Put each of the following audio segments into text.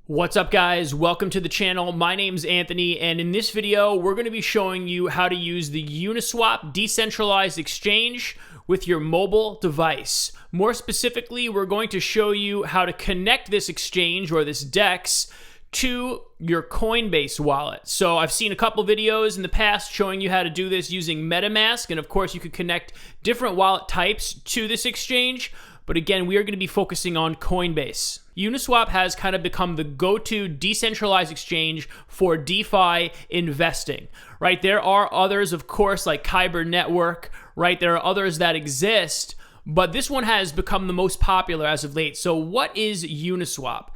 What's up, guys? Welcome to the channel. My name's Anthony, and in this video, we're going to be showing you how to use the Uniswap decentralized exchange with your mobile device. More specifically, we're going to show you how to connect this exchange or this DEX to your Coinbase wallet. So I've seen a couple videos in the past showing you how to do this using MetaMask, and of course you could connect different wallet types to this exchange. But again, we are going to be focusing on Coinbase. Uniswap has kind of become the go-to decentralized exchange for DeFi investing, right? There are others, of course, like Kyber Network, right? There are others that exist, but this one has become the most popular as of late. So what is Uniswap?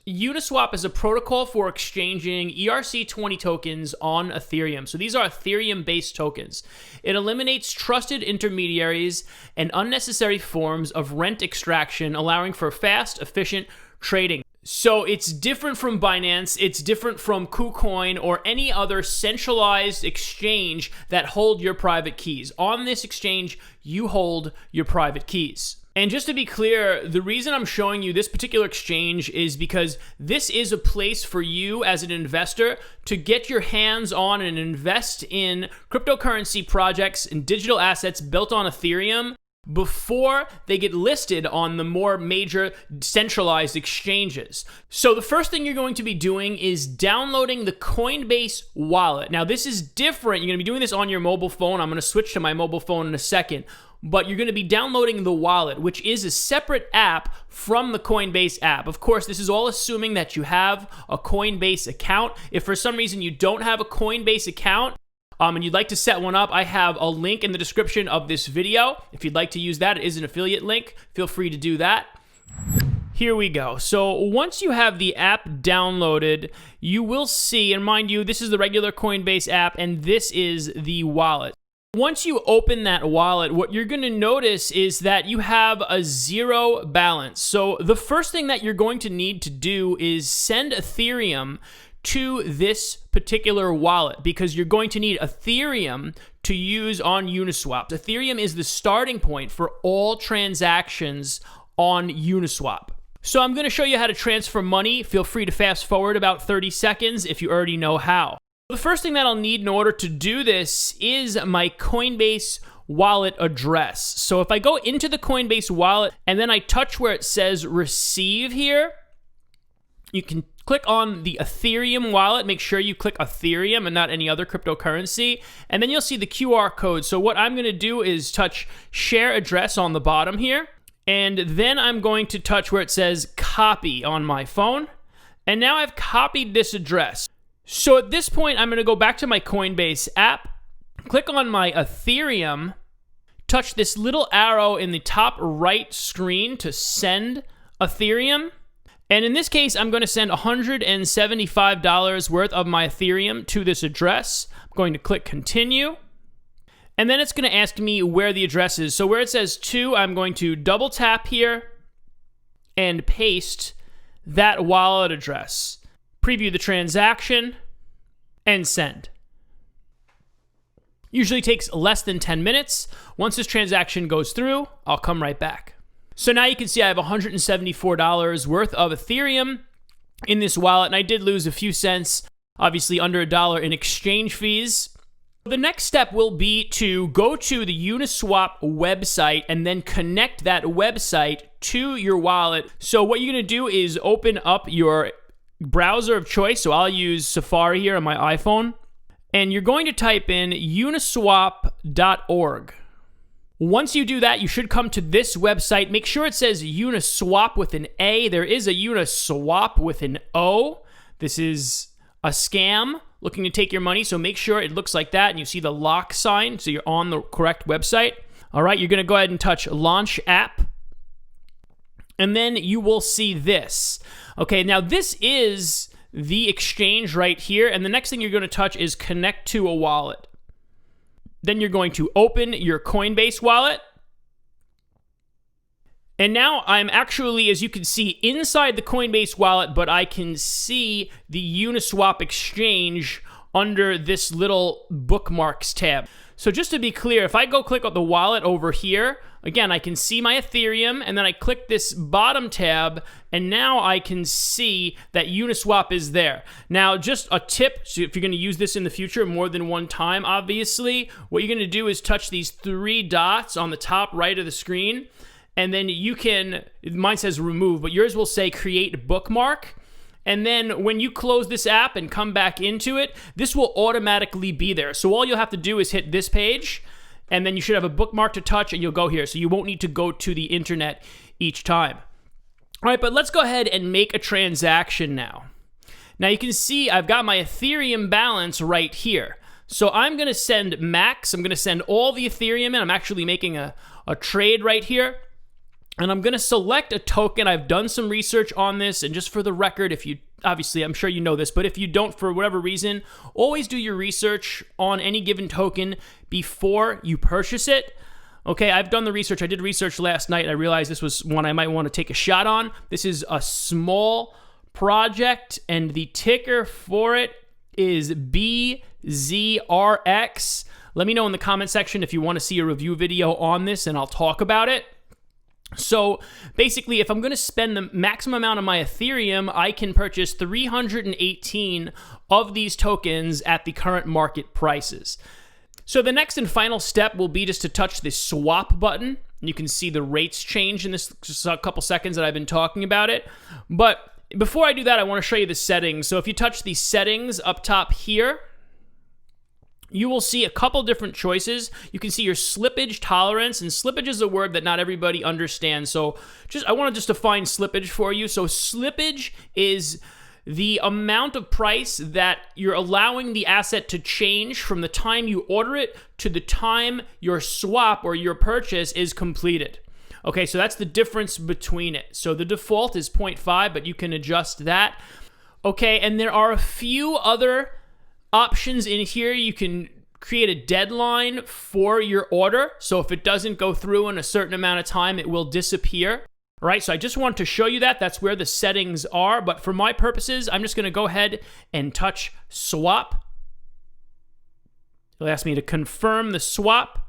Uniswap is a protocol for exchanging ERC20 tokens on Ethereum. So these are Ethereum-based tokens. It eliminates trusted intermediaries and unnecessary forms of rent extraction, allowing for fast, efficient trading. So it's different from Binance, it's different from KuCoin or any other centralized exchange that hold your private keys. On this exchange, you hold your private keys. And just to be clear, the reason I'm showing you this particular exchange is because this is a place for you as an investor to get your hands on and invest in cryptocurrency projects and digital assets built on Ethereum before they get listed on the more major centralized exchanges. So the first thing you're going to be doing is downloading the Coinbase wallet. Now this is different. You're going to be doing this on your mobile phone. I'm going to switch to my mobile phone in a second. But you're going to be downloading the wallet, which is a separate app from the Coinbase app. Of course, this is all assuming that you have a Coinbase account. If for some reason you don't have a Coinbase account, and you'd like to set one up, I have a link in the description of this video. If you'd like to use that, it is an affiliate link. Feel free to do that. Here we go. So once you have the app downloaded, you will see, and mind you, this is the regular Coinbase app, and this is the wallet. Once you open that wallet, what you're going to notice is that you have a zero balance. So the first thing that you're going to need to do is send Ethereum to this particular wallet because you're going to need Ethereum to use on Uniswap. Ethereum is the starting point for all transactions on Uniswap. So I'm going to show you how to transfer money. Feel free to fast forward about 30 seconds if you already know how. The first thing that I'll need in order to do this is my Coinbase wallet address. So if I go into the Coinbase wallet and then I touch where it says receive here, you can click on the Ethereum wallet. Make sure you click Ethereum and not any other cryptocurrency. And then you'll see the QR code. So what I'm going to do is touch share address on the bottom here. And then I'm going to touch where it says copy on my phone. And now I've copied this address. So at this point, I'm going to go back to my Coinbase app, click on my Ethereum, touch this little arrow in the top right screen to send Ethereum. And in this case, I'm going to send $175 worth of my Ethereum to this address. I'm going to click continue. And then it's going to ask me where the address is. So where it says to, I'm going to double tap here and paste that wallet address. Preview the transaction, and send. Usually takes less than 10 minutes. Once this transaction goes through, I'll come right back. So now you can see I have $174 worth of Ethereum in this wallet, and I did lose a few cents, obviously under $1 in exchange fees. The next step will be to go to the Uniswap website and then connect that website to your wallet. So what you're going to do is open up your browser of choice. So I'll use Safari here on my iPhone. And you're going to type in uniswap.org. Once you do that, you should come to this website. Make sure it says Uniswap with an A. There is a Uniswap with an O. This is a scam looking to take your money. So make sure it looks like that and you see the lock sign. So you're on the correct website. All right, you're going to go ahead and touch Launch App. And then you will see this. Okay, now this is the exchange right here. And the next thing you're going to touch is connect to a wallet. Then you're going to open your Coinbase wallet. And now I'm actually, as you can see, inside the Coinbase wallet, but I can see the Uniswap exchange under this little bookmarks tab. So just to be clear, if I go click on the wallet over here, again, I can see my Ethereum, and then I click this bottom tab, and now I can see that Uniswap is there. Now, just a tip, so if you're going to use this in the future more than one time, obviously, what you're going to do is touch these 3 dots on the top right of the screen, and then you can, mine says remove, but yours will say create bookmark. And then when you close this app and come back into it, this will automatically be there. So all you'll have to do is hit this page, and then you should have a bookmark to touch, and you'll go here. So you won't need to go to the internet each time. All right, but let's go ahead and make a transaction now. Now you can see I've got my Ethereum balance right here. So I'm going to send max. I'm going to send all the Ethereum in. I'm actually making a trade right here. And I'm going to select a token. I've done some research on this, and just for the record, if you, obviously, I'm sure you know this, but if you don't, for whatever reason, always do your research on any given token before you purchase it. Okay, I've done the research. I did research last night, and I realized this was one I might want to take a shot on. This is a small project, and the ticker for it is BZRX. Let me know in the comment section if you want to see a review video on this, and I'll talk about it. So basically, if I'm going to spend the maximum amount of my Ethereum, I can purchase 318 of these tokens at the current market prices. So the next and final step will be just to touch this swap button. You can see the rates change in this just a couple seconds that I've been talking about it. But before I do that, I want to show you the settings. So if you touch the settings up top here, you will see a couple different choices. You can see your slippage tolerance, and slippage is a word that not everybody understands. So I want to just define slippage for you. So slippage is the amount of price that you're allowing the asset to change from the time you order it to the time your swap or your purchase is completed. Okay, so that's the difference between it. So the default is 0.5, but you can adjust that. Okay, and there are a few other options in here. You can create a deadline for your order. So if it doesn't go through in a certain amount of time, it will disappear. All right, so I just wanted to show you that. That's where the settings are. But for my purposes, I'm just going to go ahead and touch swap. It'll ask me to confirm the swap.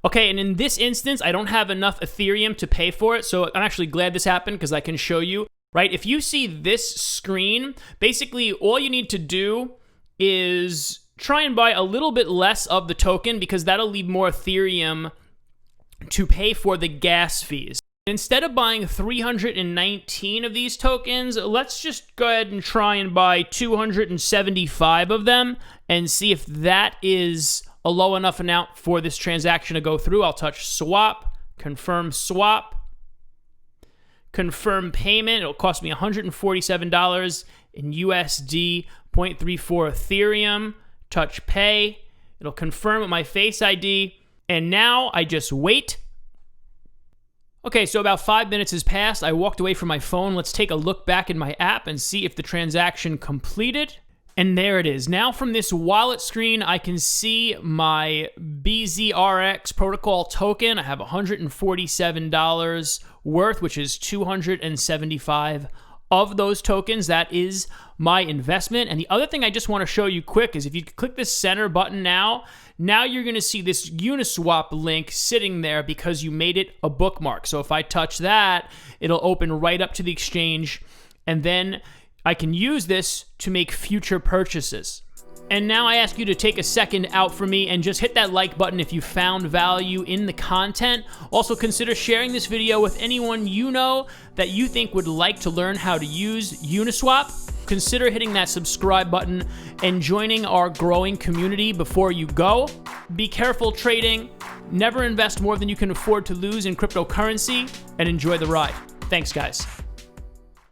Okay, and in this instance, I don't have enough Ethereum to pay for it. So I'm actually glad this happened because I can show you. Right, if you see this screen, basically all you need to do is try and buy a little bit less of the token, because that'll leave more Ethereum to pay for the gas fees. Instead of buying 319 of these tokens, let's just go ahead and try and buy 275 of them and see if that is a low enough amount for this transaction to go through. I'll touch swap, confirm payment. It'll cost me $147 in USD, 0.34 Ethereum, touch pay. It'll confirm with my Face ID, and now I just wait. Okay, so about 5 minutes has passed. I walked away from my phone. Let's take a look back in my app and see if the transaction completed. And there it is. Now from this wallet screen, I can see my BZRX protocol token. I have $147 worth, which is 275 of those tokens. That is my investment. And the other thing I just want to show you quick is if you click this center button now you're going to see this Uniswap link sitting there because you made it a bookmark. So if I touch that, it'll open right up to the exchange, and then I can use this to make future purchases. And now I ask you to take a second out for me and just hit that like button if you found value in the content. Also consider sharing this video with anyone you know that you think would like to learn how to use Uniswap. Consider hitting that subscribe button and joining our growing community before you go. Be careful trading, never invest more than you can afford to lose in cryptocurrency, and enjoy the ride. Thanks, guys.